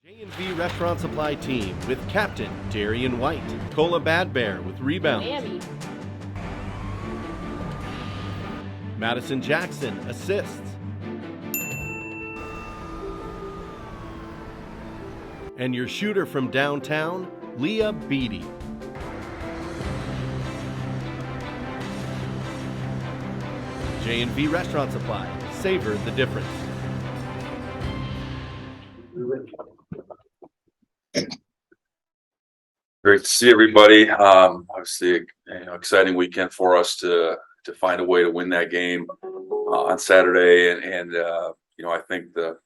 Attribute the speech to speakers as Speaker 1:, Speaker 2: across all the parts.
Speaker 1: J&V Restaurant Supply Team with Captain Darian White, Cola Bad Bear with rebounds,
Speaker 2: Miami.
Speaker 1: Madison Jackson assists, and your shooter from downtown, Leah Beatty. J&V Restaurant Supply, savor the difference.
Speaker 3: Great to see everybody. Obviously, exciting weekend for us to find a way to win that game on Saturday, and I think the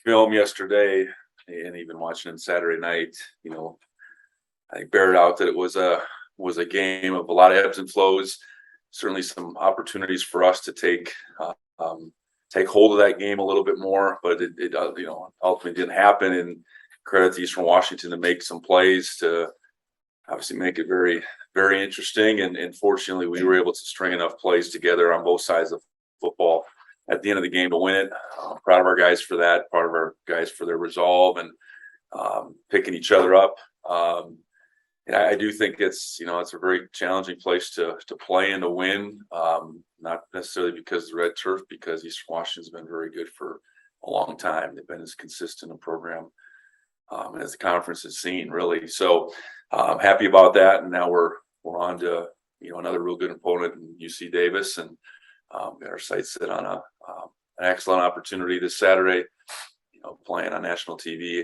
Speaker 3: film yesterday and even watching it Saturday night, I think bear it out that it was a game of a lot of ebbs and flows. Certainly some opportunities for us to take hold of that game a little bit more, but it ultimately didn't happen. And credit to Eastern Washington to make some plays to obviously make it very, very interesting. And fortunately, we were able to string enough plays together on both sides of football at the end of the game to win it. Proud of our guys for that. Proud of our guys for their resolve and picking each other up. And I do think it's a very challenging place to play and to win. Not necessarily because of the red turf, because Eastern Washington's been very good for a long time. They've been as consistent a program as the conference has seen, really. So happy about that. And now we're on to another real good opponent in UC Davis, and got our sights set on an excellent opportunity this Saturday. Playing on national TV,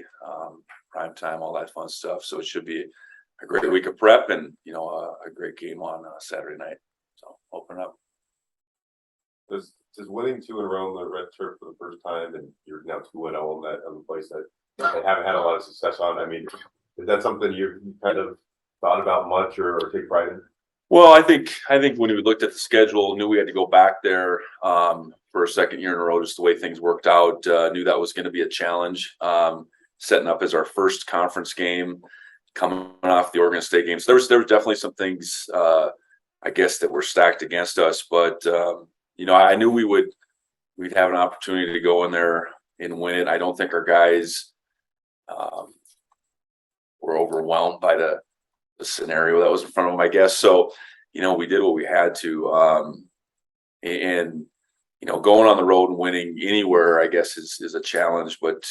Speaker 3: prime time, all that fun stuff. So it should be a great week of prep and a great game on Saturday night. So open up.
Speaker 4: Does winning 2 in a row on the red turf for the first time, and you're now 2-0 on the place that they haven't had a lot of success on? I mean, is that something you've kind of thought about much or take pride in?
Speaker 3: Well, I think when we looked at the schedule, knew we had to go back there for a second year in a row, just the way things worked out. Knew that was going to be a challenge. Setting up as our first conference game, coming off the Oregon State game. So there was definitely some things, I guess, that were stacked against us. But I knew we'd have an opportunity to go in there and win it. I don't think our guys were overwhelmed by the scenario that was in front of them, I guess. So, we did what we had to, and going on the road and winning anywhere, I guess, is a challenge. But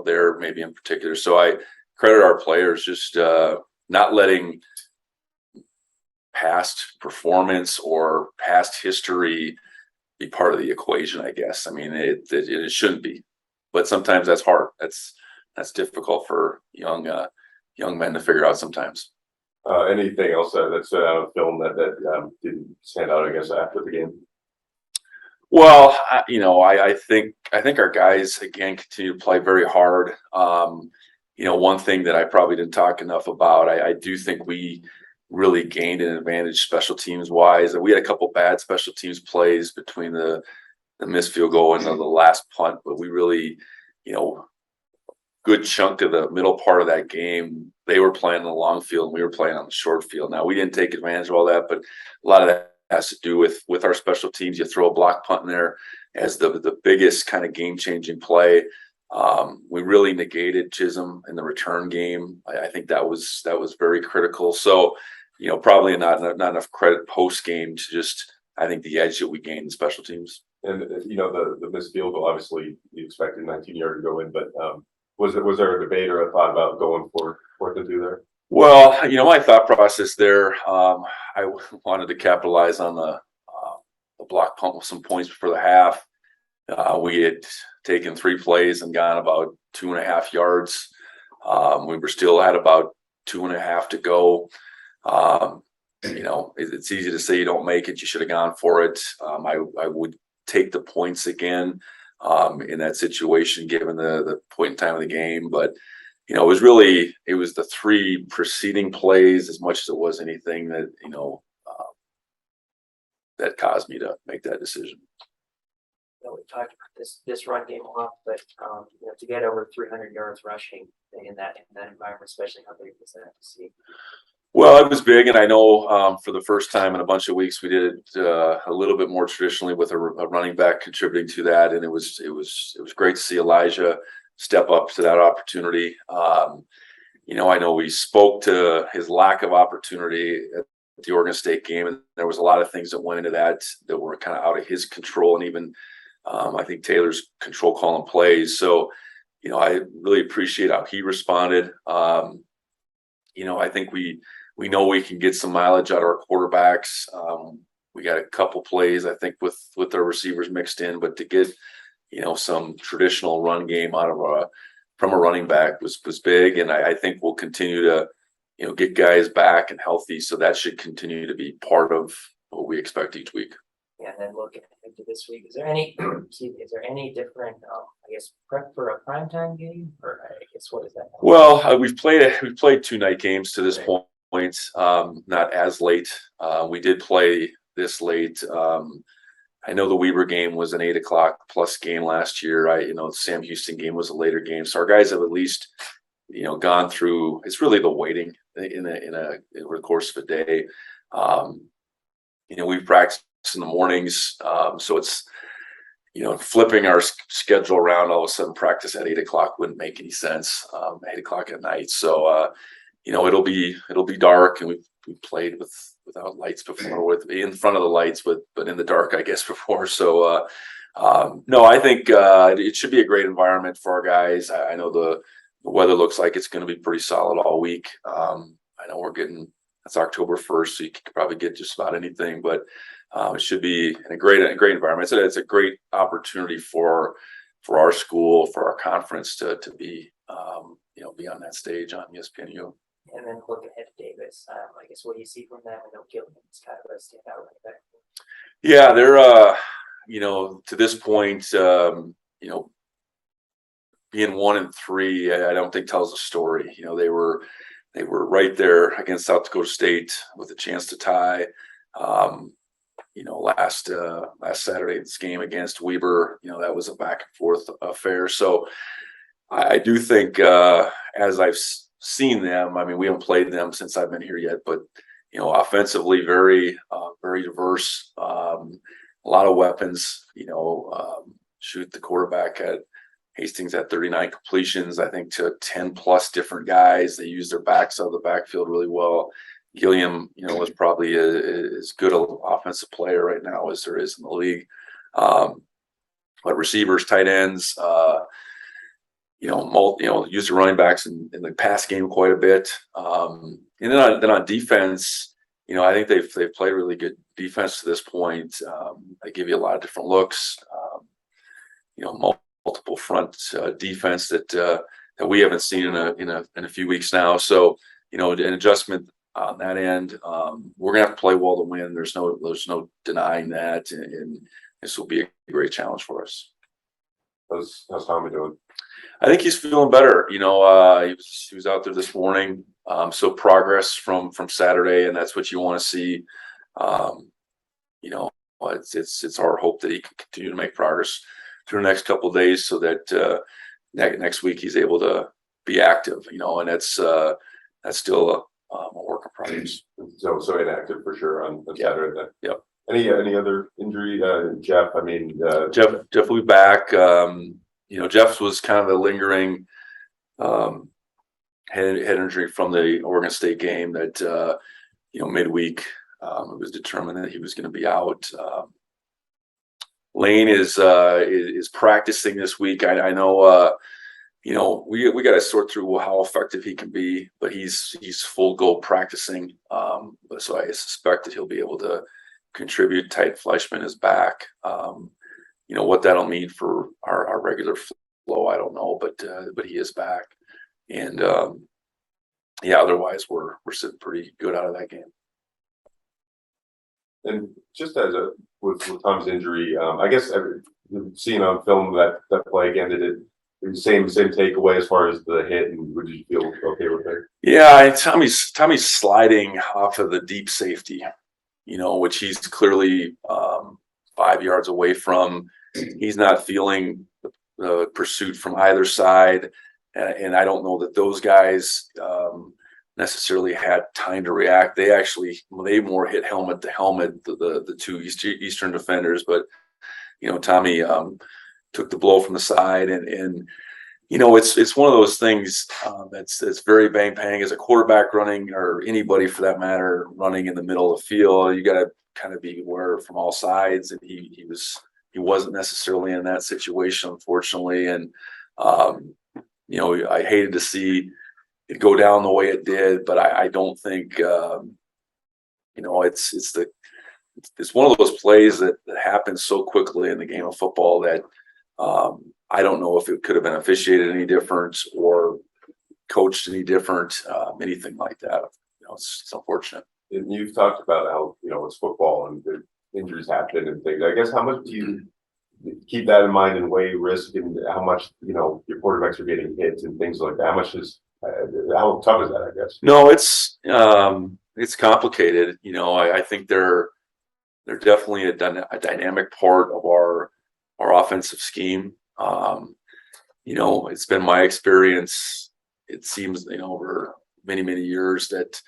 Speaker 3: there maybe in particular. So I credit our players just not letting past performance or past history be part of the equation, I guess. I mean, it shouldn't be, but sometimes that's hard. That's difficult for young men to figure out sometimes.
Speaker 4: Anything else that stood out of film that didn't stand out, I guess, after the game?
Speaker 3: Well, I think our guys again continue to play very hard. One thing that I probably didn't talk enough about, I do think we really gained an advantage special teams wise. We had a couple bad special teams plays between the missed field goal and the last punt, but we really, good chunk of the middle part of that game, they were playing on the long field and we were playing on the short field. Now, we didn't take advantage of all that, but a lot of that has to do with our special teams. You throw a block punt in there as the biggest kind of game-changing play. We really negated Chisholm in the return game. I think that was very critical. So, probably not enough credit post-game to just, I think, the edge that we gained in special teams.
Speaker 4: And, the missed field goal, obviously you expected 19-yard to go in, but was there a debate or a thought about going for it to do there?
Speaker 3: Well, my thought process there, I wanted to capitalize on the block punt with some points before the half. We had taken 3 plays and gone about 2.5 yards. We were still at about 2.5 to go. It's easy to say you don't make it. You should have gone for it. I would take the points again in that situation, given the point in time of the game. But it was the 3 preceding plays as much as it was anything that that caused me to make that decision.
Speaker 2: We talked about this run game a lot, but to get over 300 yards rushing in that environment, especially how big was that to see?
Speaker 3: Well, it was big, and I know for the first time in a bunch of weeks we did it a little bit more traditionally with a running back contributing to that, and it was great to see Elijah step up to that opportunity. I know we spoke to his lack of opportunity at the Oregon State game, and there was a lot of things that went into that were kind of out of his control, and even I think Taylor's control calling plays. So, I really appreciate how he responded. I think we know we can get some mileage out of our quarterbacks. We got a couple plays, I think, with our receivers mixed in, but to get some traditional run game out of from a running back was big, and I think we'll continue to get guys back and healthy, so that should continue to be part of what we expect each week.
Speaker 2: Yeah, and then looking into this week, is there any is there any different prep for a primetime game, or I guess what is that?
Speaker 3: Well, we've played 2 night games to this point, not as late. We did play this late. I know the Weber game was an 8:00 plus game last year. The Sam Houston game was a later game. So our guys have at least, gone through. It's really the waiting over the course of a day. We practice in the mornings, so it's flipping our schedule around. All of a sudden, practice at 8:00 wouldn't make any sense. 8:00 at night, so it'll be dark, and we've played without lights before, with in front of the lights, but in the dark, I guess, before. So no, I think it should be a great environment for our guys. I know the weather looks like it's going to be pretty solid all week. I know it's October 1st, so you can probably get just about anything, but it should be a great environment. It's a great opportunity for our school, for our conference to be be on that stage on ESPNU.
Speaker 2: And then look ahead to Davis. I guess what do you see from them? I know Gilliam's kind of a standout right back.
Speaker 3: Yeah, they're to this point, being 1-3, I don't think tells a story. They were right there against South Dakota State with a chance to tie. Last Saturday's game against Weber, that was a back and forth affair. So I do think, as I've seen them, I mean, we haven't played them since I've been here yet, but offensively very diverse, a lot of weapons. Shoot, the quarterback at Hastings at 39 completions, I think, to 10 plus different guys. They use their backs out of the backfield really well. Gilliam, is probably as good an offensive player right now as there is in the league. But receivers, tight ends, use the running backs in the pass game quite a bit. And then on defense, I think they've played really good defense to this point. They give you a lot of different looks. Multiple front defense that we haven't seen in a few weeks now. So an adjustment on that end. We're gonna have to play well to win. There's no denying that, and this will be a great challenge for us.
Speaker 4: How's Tommy doing?
Speaker 3: I think he's feeling better. He was out there this morning. So progress from Saturday, and that's what you want to see. It's our hope that he can continue to make progress through the next couple of days, so that next week he's able to be active. And that's still a work in progress.
Speaker 4: So inactive for sure on Saturday then.
Speaker 3: Yep.
Speaker 4: Any other injury, Jeff? I mean,
Speaker 3: Jeff will be back. Jeff was kind of a lingering head injury from the Oregon State game that midweek it was determined that he was going to be out. Lane is practicing this week. I know we got to sort through how effective he can be, but he's full go practicing. So I suspect that he'll be able to contribute. Tight Fleischman is back. What that'll mean for our regular flow, I don't know, but he is back, and otherwise we're sitting pretty good out of that game.
Speaker 4: And just with Tom's injury, I guess seeing on film that play again, did it the same takeaway as far as the hit, and would you feel okay with it?
Speaker 3: Yeah, Tommy's sliding off of the deep safety, which he's clearly 5 yards away from. He's not feeling the pursuit from either side, and I don't know that those guys necessarily had time to react. They more hit helmet to helmet, the two Eastern defenders, but Tommy took the blow from the side, and it's one of those things that's very bang bang. As a quarterback running, or anybody for that matter, running in the middle of the field, you got to kind of be aware from all sides. And he wasn't necessarily in that situation, unfortunately. And I hated to see it go down the way it did, but I don't think it's one of those plays that happens so quickly in the game of football that I don't know if it could have been officiated any different or coached any different, anything like that. It's unfortunate.
Speaker 4: And you've talked about how, it's football and the injuries happen and things. I guess how much do you keep that in mind and weigh risk and how much, your quarterbacks are getting hit and things like that? How tough is that, I guess?
Speaker 3: No, it's complicated. I think they're definitely a dynamic part of our offensive scheme. It's been my experience. It seems, over many, many years that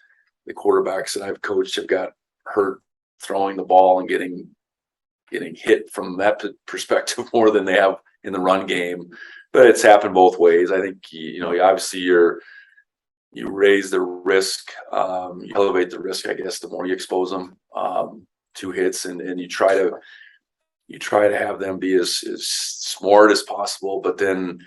Speaker 3: the quarterbacks that I've coached have got hurt throwing the ball and getting hit from that perspective more than they have in the run game. But it's happened both ways. I think, obviously you raise the risk, you elevate the risk, I guess, the more you expose them to hits, and you try to have them be as smart as possible, but then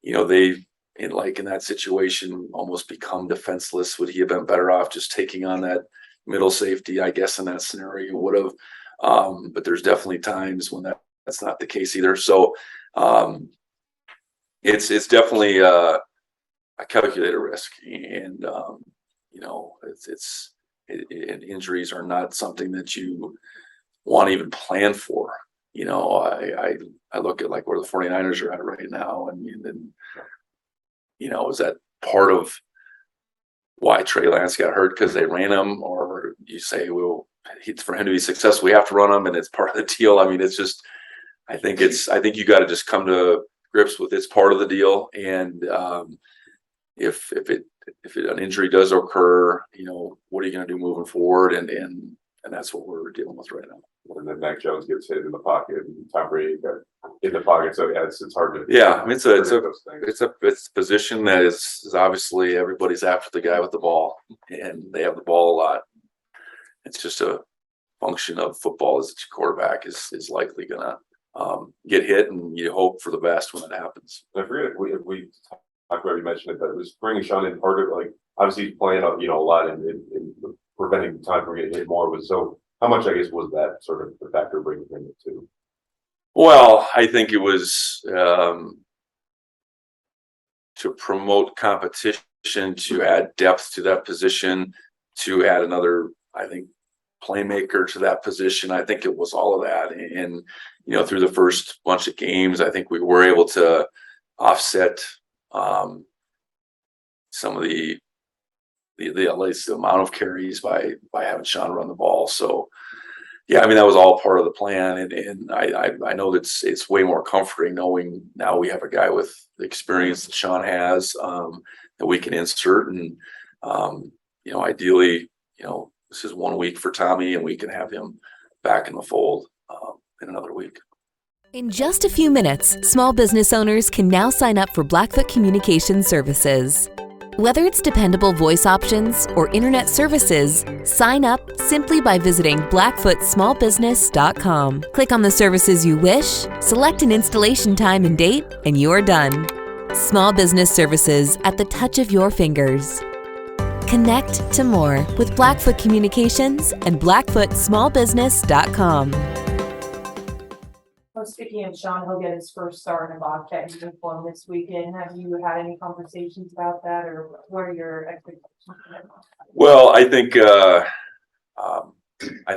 Speaker 3: they in that situation almost become defenseless. Would he have been better off just taking on that middle safety? I guess in that scenario would have, but there's definitely times when that's not the case either. So it's definitely a calculated risk, and injuries are not something that you want to even plan for. I look at where the 49ers are at right now, and is that part of why Trey Lance got hurt because they ran him, or you say, well, for him to be successful, we have to run him, and it's part of the deal. I mean, it's just, I think you got to just come to grips with it's part of the deal, and if an injury does occur, what are you going to do moving forward, and that's what we're dealing with right now.
Speaker 4: And then Mac Jones gets hit in the pocket, and Tom Brady got in the pocket. So yeah, it's hard to.
Speaker 3: Yeah, I mean, it's a position that is obviously everybody's after the guy with the ball, and they have the ball a lot. It's just a function of football as a quarterback is likely gonna get hit, and you hope for the best when it happens.
Speaker 4: I forget if we talked about, you mentioned it, but it was bringing Sean in. Part of obviously he's playing a lot in preventing time from getting hit more. So how much, I guess, was that sort of the factor bringing him to?
Speaker 3: Well, I think it was to promote competition, to add depth to that position, to add another, I think, playmaker to that position. I think it was all of that. And, through the first bunch of games, I think we were able to offset some of at least the amount of carries by having Sean run the ball. So, yeah, I mean, that was all part of the plan. And I know that it's way more comforting knowing now we have a guy with the experience that Sean has that we can insert. And, ideally, this is 1 week for Tommy, and we can have him back in the fold in another week.
Speaker 5: In just a few minutes, small business owners can now sign up for Blackfoot Communication Services. Whether it's dependable voice options or internet services, sign up simply by visiting blackfootsmallbusiness.com. Click on the services you wish, select an installation time and date, and you're done. Small business services at the touch of your fingers. Connect to more with Blackfoot Communications and blackfootsmallbusiness.com.
Speaker 6: Well, speaking of Sean, he'll get his first start in a Bobcat uniform this weekend. Have you had any conversations about that, or what are your expectations?
Speaker 3: Well, I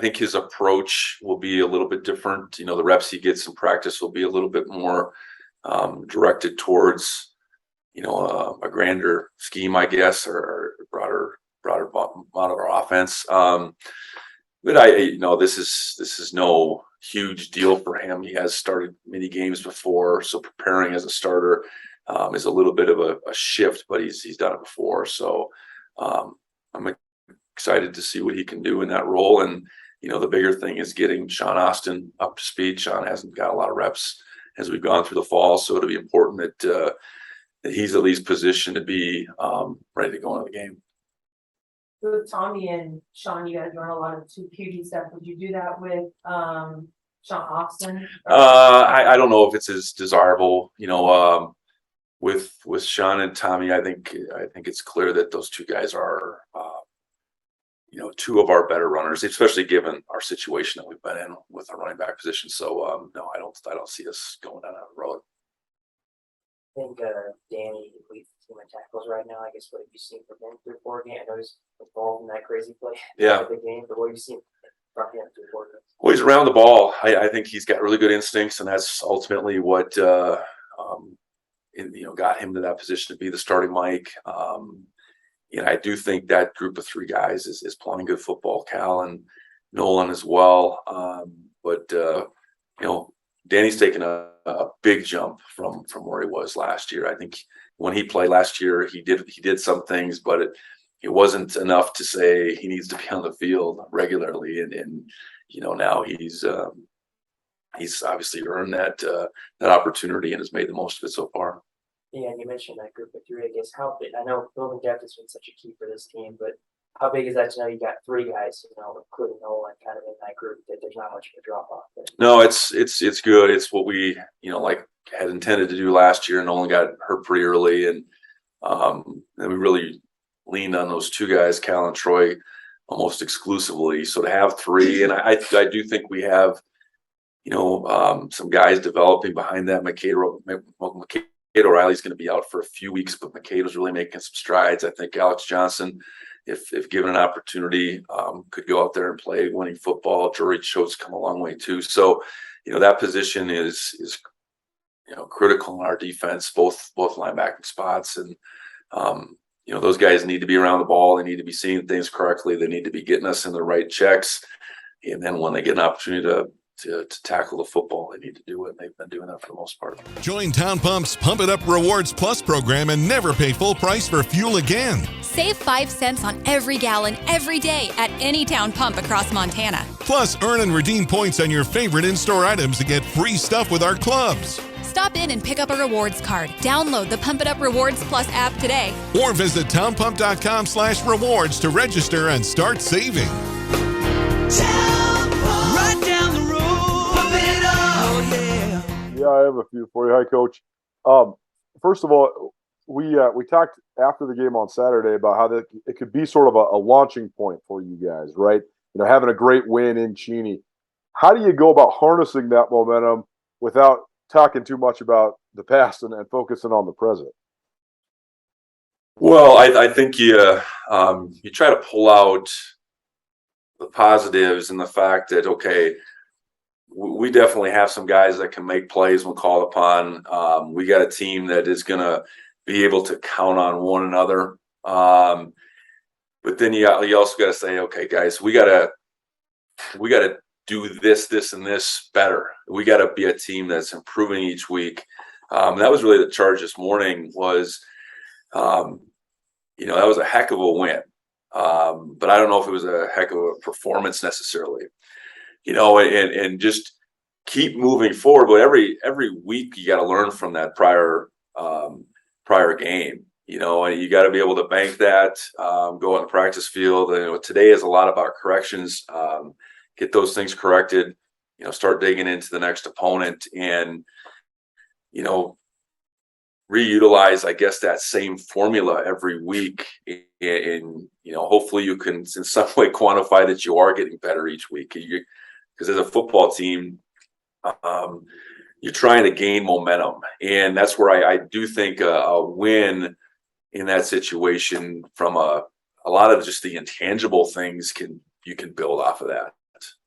Speaker 3: think his approach will be a little bit different. The reps he gets in practice will be a little bit more directed towards, a grander scheme, I guess, or broader amount of our offense. But this is no huge deal for him. He has started many games before, so preparing as a starter is a little bit of a shift, but he's done it before. So I'm excited to see what he can do in that role. And the bigger thing is getting Sean Austin up to speed. Sean hasn't got a lot of reps as we've gone through the fall, so it'll be important that he's at least positioned to be ready to go into the game.
Speaker 6: With Tommy and Sean, you guys run a lot of 2 QB stuff. Would you do that with Sean Austin?
Speaker 3: I don't know if it's as desirable, with Sean and Tommy. I think it's clear that those 2 guys are, 2 of our better runners, especially given our situation that we've been in with our running back position. So no, I don't see us going down that road.
Speaker 2: I think Danny leads the team in tackles right now. I guess what have you seen from him through 4 games? I know he's involved in that crazy play.
Speaker 3: Yeah.
Speaker 2: The game, but what have you seen from him through 4 games?
Speaker 3: Well, he's around the ball. I think he's got really good instincts, and that's ultimately what got him to that position to be the starting Mike. I do think that group of 3 guys is playing good football. Cal and Nolan as well. But Danny's taken a big jump from where he was last year. I think when he played last year, he did some things, but it wasn't enough to say he needs to be on the field regularly. And now he's obviously earned that opportunity and has made the most of it so far.
Speaker 2: Yeah, and you mentioned that group of 3. I guess how big? I know building depth has been such a key for this team, but how big is that to know you got 3 guys, including Nolan, kind of in that group, that there's not much of a drop off there?
Speaker 3: No, it's good. It's what we had intended to do last year. Nolan got hurt pretty early, and we really leaned on those 2 guys, Cal and Troy, almost exclusively. So to have 3, and I do think we have some guys developing behind that. McCade O'Reilly's going to be out for a few weeks, but McCade was really making some strides. I think Alex Johnson, if given an opportunity, could go out there and play winning football. Jory Choate's come a long way too. So, that position is critical in our defense, both linebacking spots. And, those guys need to be around the ball. They need to be seeing things correctly. They need to be getting us in the right checks. And then when they get an opportunity to tackle the football, they need to do it. And they've been doing that for the most part.
Speaker 7: Join Town Pump's Pump It Up Rewards Plus program and never pay full price for fuel again.
Speaker 8: Save 5 cents on every gallon every day at any Town Pump across Montana.
Speaker 7: Plus, earn and redeem points on your favorite in-store items to get free stuff with our clubs.
Speaker 8: Stop in and pick up a rewards card. Download the Pump It Up Rewards Plus app today.
Speaker 7: Or visit townpump.com/rewards to register and start saving.
Speaker 9: Right down the road. Pump it up. Oh, yeah.
Speaker 10: Yeah, I have a few for you. Hi, Coach. First of all, we talked after the game on Saturday about how it could be sort of a launching point for you guys, right? Having a great win in Cheney. How do you go about harnessing that momentum without talking too much about the past and focusing on the present?
Speaker 3: Well, I think you try to pull out the positives and the fact that, okay, we definitely have some guys that can make plays when called upon. We got a team that is going to be able to count on one another. But then you also got to say, okay, guys, we got to do this, and this better. We got to be a team that's improving each week. That was really the charge this morning. Was that was a heck of a win. But I don't know if it was a heck of a performance necessarily, and just keep moving forward. But every week you got to learn from that prior game, and you got to be able to bank that, go on the practice field. And today is a lot about corrections, get those things corrected, start digging into the next opponent and, reutilize, I guess, that same formula every week. And hopefully you can in some way quantify that you are getting better each week. Because as a football team, you're trying to gain momentum. And that's where I do think a win in that situation from a lot of just the intangible things you can build off of that.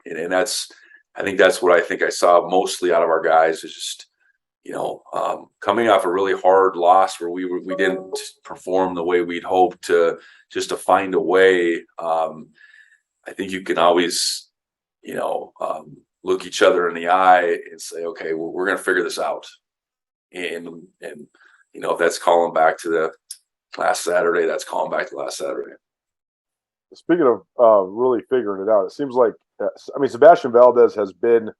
Speaker 3: And I think that's what I saw mostly out of our guys is just, coming off a really hard loss where we didn't perform the way we'd hoped to find a way. I think you can always, look each other in the eye and say, okay, we're going to figure this out. And if that's calling back to the last Saturday, that's calling back to last Saturday.
Speaker 10: Speaking of really figuring it out, it seems like, Sebastian Valdez has been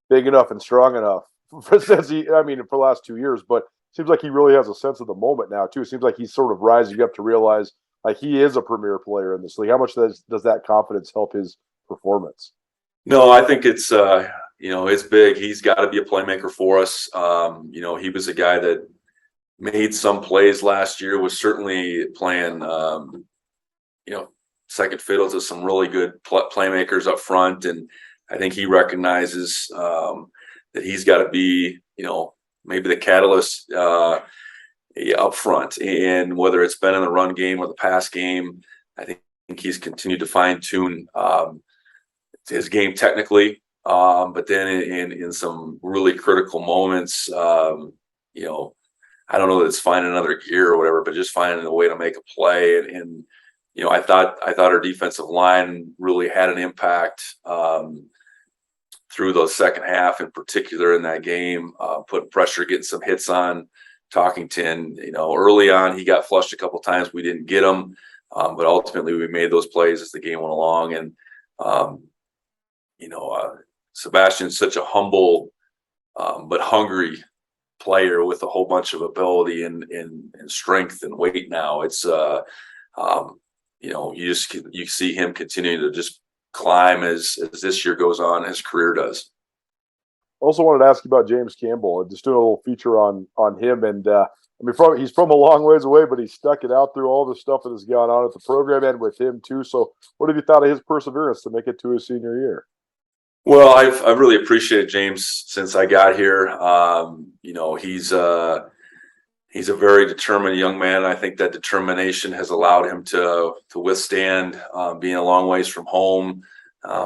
Speaker 10: big enough and strong enough for the last 2 years, but seems like he really has a sense of the moment now too. It seems like he's sort of rising up to realize like he is a premier player in this league. How much does that confidence help his performance?
Speaker 3: No, I think it's it's big. He's got to be a playmaker for us. He was a guy that made some plays last year, was certainly playing second fiddle to some really good playmakers up front, and I think he recognizes that he's got to be maybe the catalyst up front, and whether it's been in the run game or the pass game, I think he's continued to fine tune his game technically, but then in some really critical moments, I don't know that it's finding another gear or whatever, but just finding a way to make a play. And I thought our defensive line really had an impact through the second half, in particular in that game, putting pressure, getting some hits on Talkington. Early on he got flushed a couple times. We didn't get him, but ultimately we made those plays as the game went along. And Sebastian's such a humble but hungry player with a whole bunch of ability and strength and weight. Now it's you see him continuing to just climb as this year goes on, his career does.
Speaker 10: Also wanted to ask you about James Campbell. Just doing a little feature on him, and he's from a long ways away, but he stuck it out through all the stuff that has gone on at the program and with him too. So what have you thought of his perseverance to make it to his senior year?
Speaker 3: Well, I've really appreciated James since I got here. He's a very determined young man. I think that determination has allowed him to withstand being a long ways from home,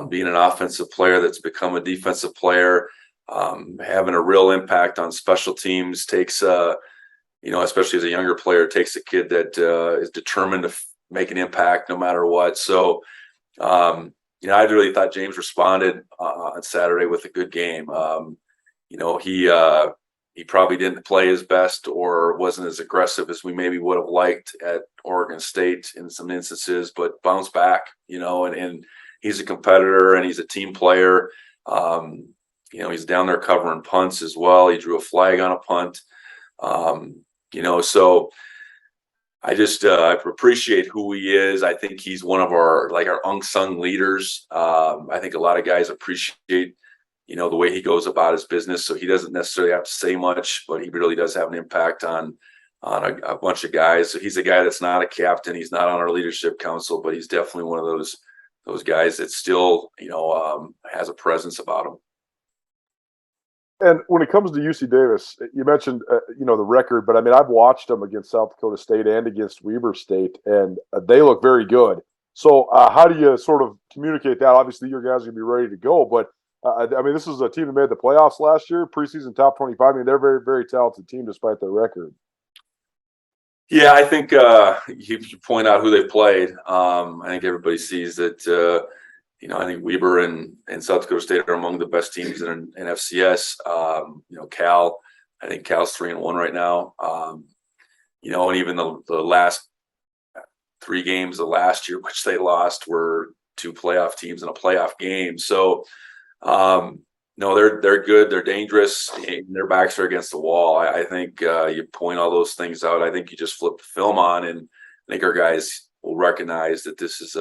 Speaker 3: being an offensive player that's become a defensive player, having a real impact on special teams takes, especially as a younger player, takes a kid that is determined to make an impact no matter what. So, I really thought James responded on Saturday with a good game. He probably didn't play his best or wasn't as aggressive as we maybe would have liked at Oregon State in some instances, but bounced back, and he's a competitor and he's a team player. He's down there covering punts as well. He drew a flag on a punt. So I just I appreciate who he is. I think he's one of our unsung leaders. I think a lot of guys appreciate, the way he goes about his business. So he doesn't necessarily have to say much, but he really does have an impact on a bunch of guys. So he's a guy that's not a captain. He's not on our leadership council, but he's definitely one of those guys that still, has a presence about him.
Speaker 10: And when it comes to UC Davis, you mentioned, the record, but I've watched them against South Dakota State and against Weber State, and they look very good. So how do you sort of communicate that? Obviously, your guys are going to be ready to go, but this is a team that made the playoffs last year, preseason top 25. They're a very, very talented team despite their record.
Speaker 3: Yeah, I think you point out who they've played. I think everybody sees that. I think Weber and South Dakota State are among the best teams in FCS. Cal, I think Cal's 3-1 right now. And even the last 3 games of last year, which they lost, were 2 playoff teams in a playoff game. So, they're good. They're dangerous. And their backs are against the wall. I think you point all those things out. I think you just flip the film on, and I think our guys will recognize that this is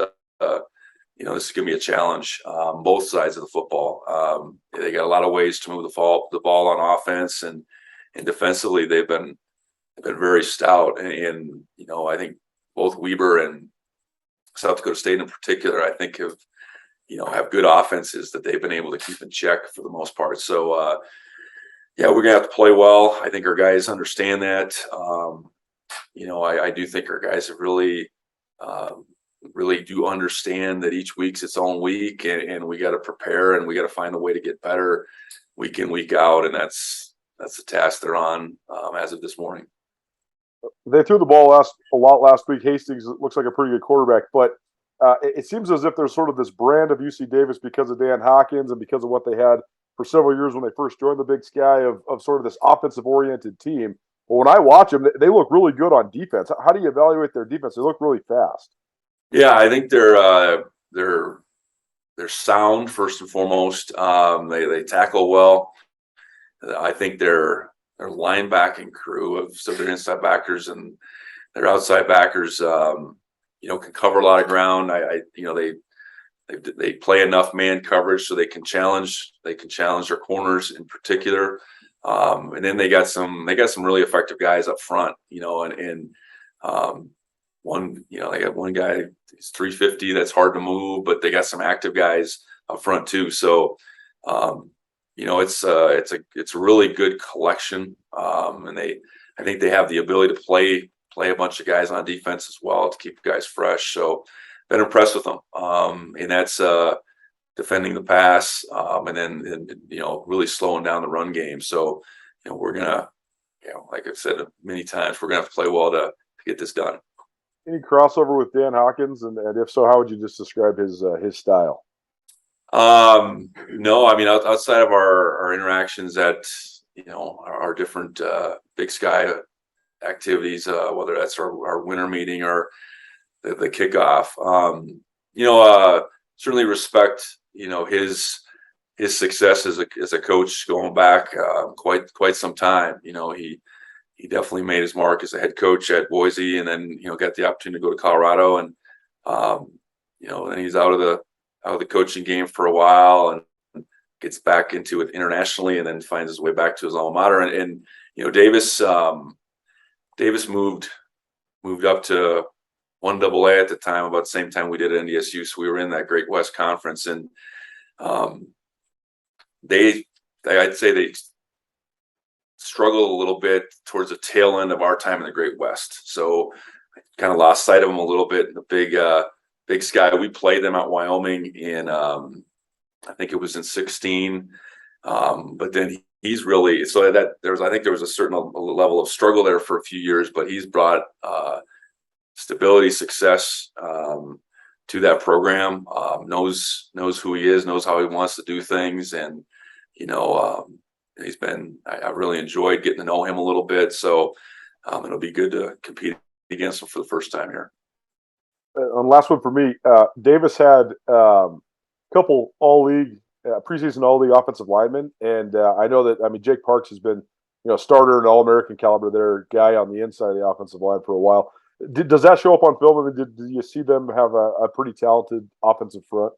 Speaker 3: this is going to be a challenge on both sides of the football. They got a lot of ways to move the ball on offense, and defensively they've been very stout. And I think both Weber and South Dakota State in particular, I think have good offenses that they've been able to keep in check for the most part. So we're gonna have to play well. I think our guys understand that. I do think our guys have really do understand that each week's its own week, and we got to prepare, and we got to find a way to get better week in, week out. And that's the task they're on as of this morning.
Speaker 10: They threw the ball a lot last week. Hastings looks like a pretty good quarterback, but it seems as if there's sort of this brand of UC Davis because of Dan Hawkins and because of what they had for several years when they first joined the Big Sky of sort of this offensive-oriented team. But when I watch them, they look really good on defense. How do you evaluate their defense? They look really fast.
Speaker 3: Yeah, I think they're sound first and foremost. They tackle well. I think they're linebacking crew of so their inside backers and their outside backers, can cover a lot of ground. They play enough man coverage so they can challenge their corners in particular. And then they got some really effective guys up front, they got one guy, he's 350, that's hard to move, but they got some active guys up front too. So, it's a really good collection. And I think they have the ability to play a bunch of guys on defense as well to keep guys fresh. So been impressed with them. And that's defending the pass, and then really slowing down the run game. So, we're gonna, like I've said many times, we're gonna have to play well to get this done.
Speaker 10: Any crossover with Dan Hawkins, and if so, how would you just describe his style?
Speaker 3: No, I mean, outside of our interactions at our different Big Sky activities, whether that's our winter meeting or the kickoff, certainly respect his success as a coach going back quite some time. He definitely made his mark as a head coach at Boise, and then got the opportunity to go to Colorado, and then he's out of the coaching game for a while and gets back into it internationally, and then finds his way back to his alma mater. And Davis moved up to 1AA at the time, about the same time we did at NDSU. So we were in that Great West Conference, and I'd say they struggled a little bit towards the tail end of our time in the Great West. So I kind of lost sight of them a little bit in the Big Sky. We played them out Wyoming in, I think it was in 16. But then he's really, so that I think there was a certain level of struggle there for a few years, but he's brought stability, success to that program. Knows who he is, knows how he wants to do things, and he's been. I really enjoyed getting to know him a little bit. So it'll be good to compete against him for the first time here.
Speaker 10: And last one for me, Davis had a couple all-league preseason all-league offensive linemen, and I know that Jake Parks has been starter and All-American caliber there guy on the inside of the offensive line for a while. Does that show up on film? I mean, did you see them have a pretty talented offensive front?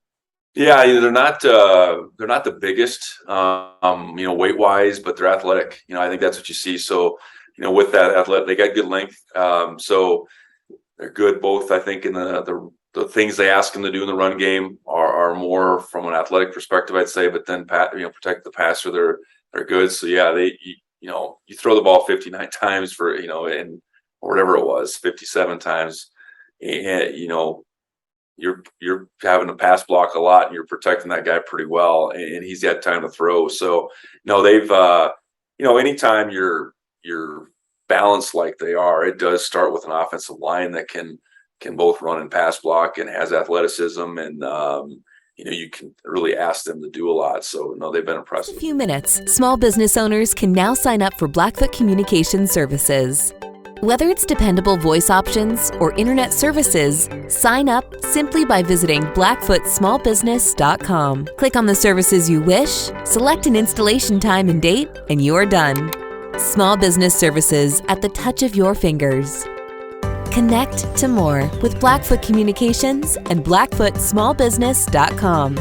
Speaker 3: Yeah, they're not the biggest, weight wise, but they're athletic. I think that's what you see. So, with that athletic, they got good length. So they're good both. I think in the things they ask them to do in the run game are more from an athletic perspective, I'd say. But then protect the passer, they're good. So yeah, you throw the ball 59 times for and or whatever it was, 57 times, and you're having to pass block a lot, and you're protecting that guy pretty well, and he's got time to throw. So they've anytime you're balanced like they are, it does start with an offensive line that can both run and pass block and has athleticism, and you can really ask them to do a lot. So they've been impressive.
Speaker 5: In a few minutes, small business owners can now sign up for Blackfoot Communication Services. Whether it's dependable voice options or internet services, sign up simply by visiting blackfootsmallbusiness.com. Click on the services you wish, select an installation time and date, and you're done. Small business services at the touch of your fingers. Connect to more with Blackfoot Communications and blackfootsmallbusiness.com.